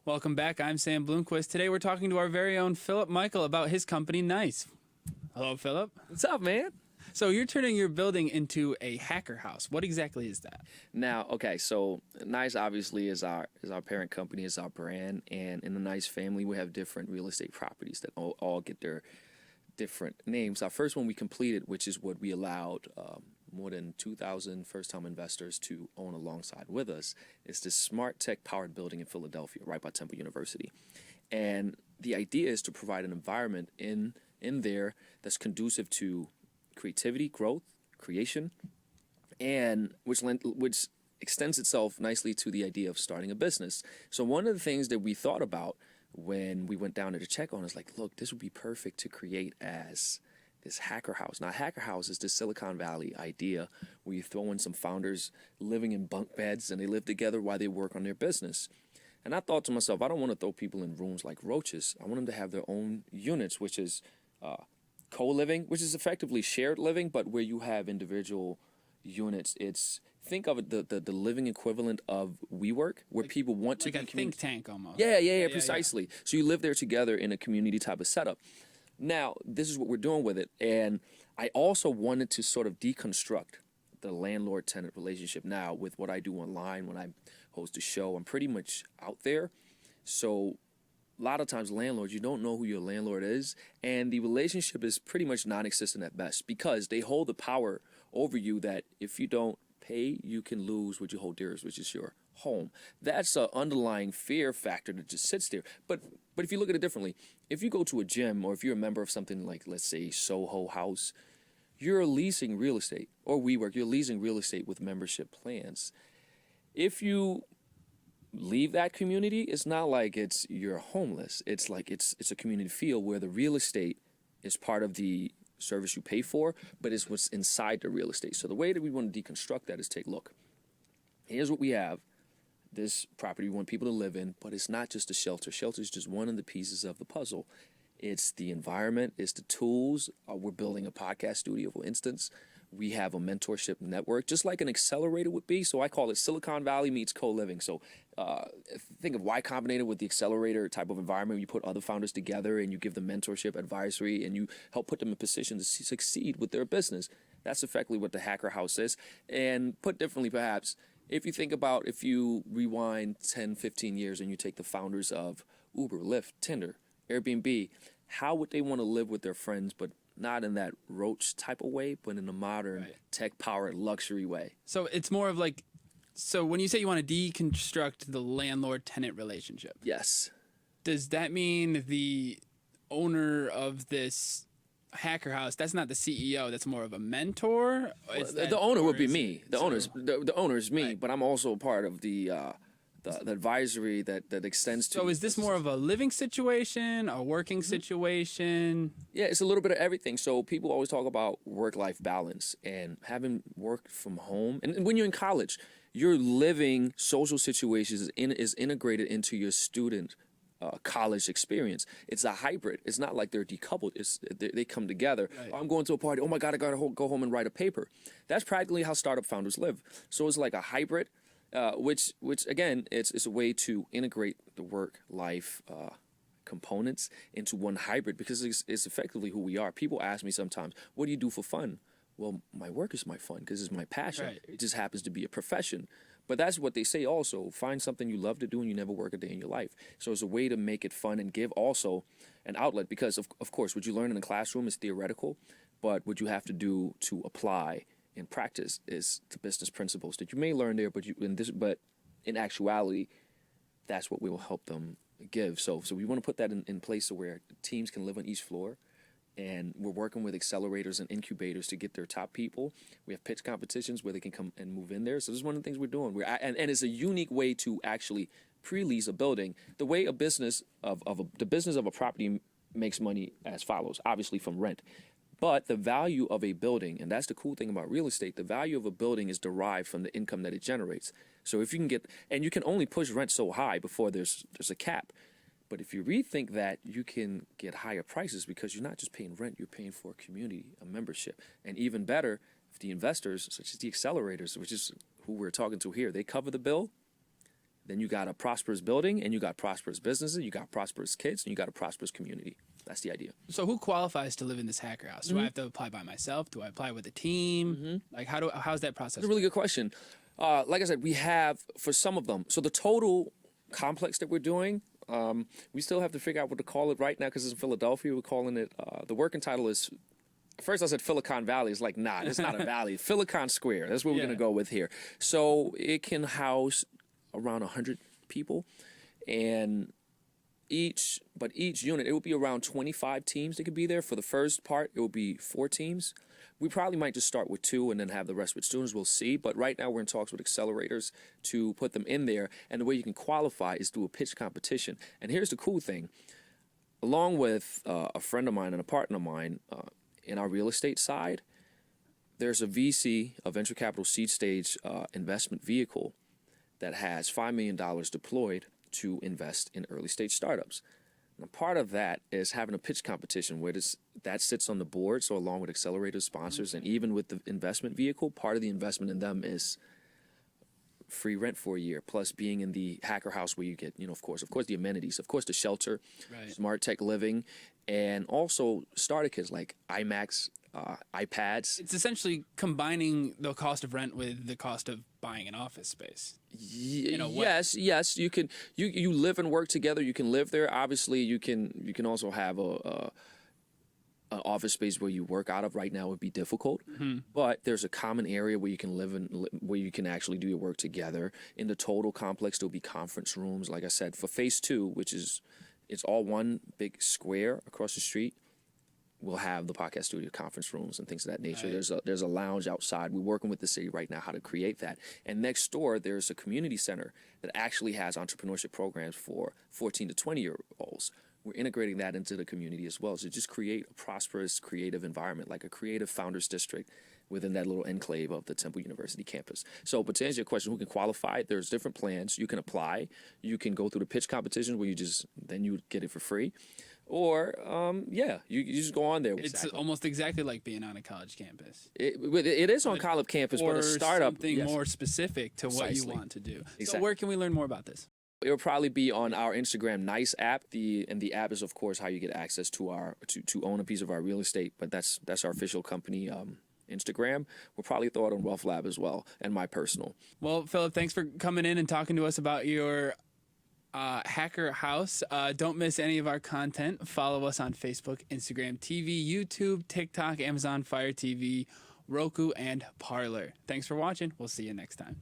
Welcome back. I'm Sam Bloomquist. Today we're talking to our very own Philip Michael about his company, NYCE. Hello, Philip. What's up, man? So you're turning your building into a hacker house. What exactly is that? Now, okay, so NYCE obviously is our parent company, is our brand, and in the NYCE family, we have different real estate properties that all get their different names. Our first one we completed, which is what we allowed more than 2,000 first-time investors to own alongside with us, is this smart tech-powered building in Philadelphia, right by Temple University. And the idea is to provide an environment in there that's conducive to creativity, growth, creation, and which extends itself nicely to the idea of starting a business. So one of the things that we thought about when we went down there to check on is like, look, this would be perfect to create as this hacker house. Now, hacker house is the Silicon Valley idea where you throw in some founders living in bunk beds and they live together while they work on their business. And I thought to myself, I don't want to throw people in rooms like roaches. I want them to have their own units, which is co-living, which is effectively shared living, but where you have individual units. Think of it the living equivalent of WeWork, where people want to like a think tank almost. Yeah, precisely. Yeah. So you live there together in a community type of setup. Now, this is what we're doing with it. And I also wanted to sort of deconstruct the landlord-tenant relationship. Now, with what I do online, when I host a show, I'm pretty much out there. So a lot of times landlords, you don't know who your landlord is, and the relationship is pretty much non-existent at best because they hold the power over you that if you don't pay, you can lose what you hold dearest, which is your home. That's an underlying fear factor that just sits there. But if you look at it differently, if you go to a gym or if you're a member of something like, let's say, Soho House, you're leasing real estate, or WeWork, you're leasing real estate with membership plans. If you leave that community, it's not like you're homeless. It's like it's a community feel where the real estate is part of the service you pay for, but it's what's inside the real estate. So the way that we want to deconstruct that is look, here's what we have. This property we want people to live in, but it's not just a shelter. Shelter is just one of the pieces of the puzzle. It's the environment, it's the tools. We're building a podcast studio, for instance. We have a mentorship network, just like an accelerator would be. So I call it Silicon Valley meets co-living. So think of Y Combinator with the accelerator type of environment. You put other founders together and you give them mentorship, advisory, and you help put them in a position to succeed with their business. That's effectively what the hacker house is. And put differently, perhaps, if you think about if you rewind 10, 15 years and you take the founders of Uber, Lyft, Tinder, Airbnb, how would they want to live with their friends, but not in that roach type of way, but in a modern tech-powered luxury way? So it's more of like, so when you say you want to deconstruct the landlord-tenant relationship. Yes. Does that mean the owner of this hacker house, that's not the CEO, that's more of a mentor? The owner would be me. The owner is me, but I'm also part of the advisory that extends to. So is this more of a living situation, a working situation? Yeah, it's a little bit of everything. So people always talk about work-life balance and having work from home. And when you're in college, your living social situations is integrated into your student college experience. It's a hybrid. It's not like they're decoupled. They come together. Right. I'm going to a party. Oh my God, I got to go home and write a paper. That's practically how startup founders live. So it's like a hybrid, which again, it's a way to integrate the work-life components into one hybrid because it's effectively who we are. People ask me sometimes, what do you do for fun? Well, my work is my fun because it's my passion. Right. It just happens to be a profession. But that's what they say also. Find something you love to do and you never work a day in your life. So it's a way to make it fun and give also an outlet because, of course, what you learn in the classroom is theoretical, but what you have to do to apply in practice is the business principles that you may learn there, but in actuality, that's what we will help them give. So we want to put that in place so where teams can live on each floor. And we're working with accelerators and incubators to get their top people. We have pitch competitions where they can come and move in there. So this is one of the things we're doing. And it's a unique way to actually pre-lease a building. The way the business of a property makes money as follows, obviously from rent. But the value of a building, and that's the cool thing about real estate, the value of a building is derived from the income that it generates. So if you can and you can only push rent so high before there's a cap. But if you rethink that, you can get higher prices because you're not just paying rent, you're paying for a community, a membership. And even better, if the investors, such as the accelerators, which is who we're talking to here, they cover the bill, then you got a prosperous building, and you got prosperous businesses, you got prosperous kids, and you got a prosperous community. That's the idea. So who qualifies to live in this hacker house? Do I have to apply by myself? Do I apply with a team? Like how's that process? That's a really good question. Like I said, we have for some of them. So the total complex that we're doing, we still have to figure out what to call it right now because it's in Philadelphia. We're calling it, the working title is, first I said Silicon Valley. It's like, nah, it's not a valley. Silicon Square. That's what we're going to go with here. So it can house around 100 people. And each unit, it will be around 25 teams that could be there. For the first part, it will be 4 teams. We probably might just start with 2 and then have the rest with students. We'll see. But right now we're in talks with accelerators to put them in there. And the way you can qualify is through a pitch competition. And here's the cool thing. Along with a friend of mine and a partner of mine in our real estate side, there's a VC, a venture capital seed stage investment vehicle that has $5 million deployed to invest in early stage startups. Now, part of that is having a pitch competition where that sits on the board. So along with accelerators, sponsors, and even with the investment vehicle, part of the investment in them is free rent for a year, plus being in the hacker house where you get, of course, the amenities, of course, the shelter, smart tech living, and also starter kits like iMacs, iPads. It's essentially combining the cost of rent with the cost of buying an office space. Yes. You can you live and work together. You can live there. Obviously, you can also have a office space where you work out of. Right now would be difficult, but there's a common area where you can live and where you can actually do your work together. In the total complex, there'll be conference rooms. Like I said, for phase 2, which is it's all one big square across the street. We'll have the podcast studio, conference rooms, and things of that nature. Right. There's a lounge outside. We're working with the city right now how to create that. And next door, there's a community center that actually has entrepreneurship programs for 14 to 20-year-olds. We're integrating that into the community as well. So just create a prosperous, creative environment, like a creative founders district within that little enclave of the Temple University campus. So, but to answer your question, who can qualify? There's different plans. You can apply. You can go through the pitch competition where you get it for free. Or, you just go on there. It's almost exactly like being on a college campus. It is on college campus, but a startup. Something more specific to what you want to do. Exactly. So where can we learn more about this? It will probably be on our Instagram NYCE app. The app is, of course, how you get access to to own a piece of our real estate. But that's our official company Instagram. We'll probably throw it on Wealth Lab as well, and my personal. Well, Philip, thanks for coming in and talking to us about your hacker house. Don't miss any of our content. Follow us on Facebook, Instagram TV, YouTube, TikTok, Amazon Fire TV, Roku, and Parler. Thanks for watching. We'll see you next time.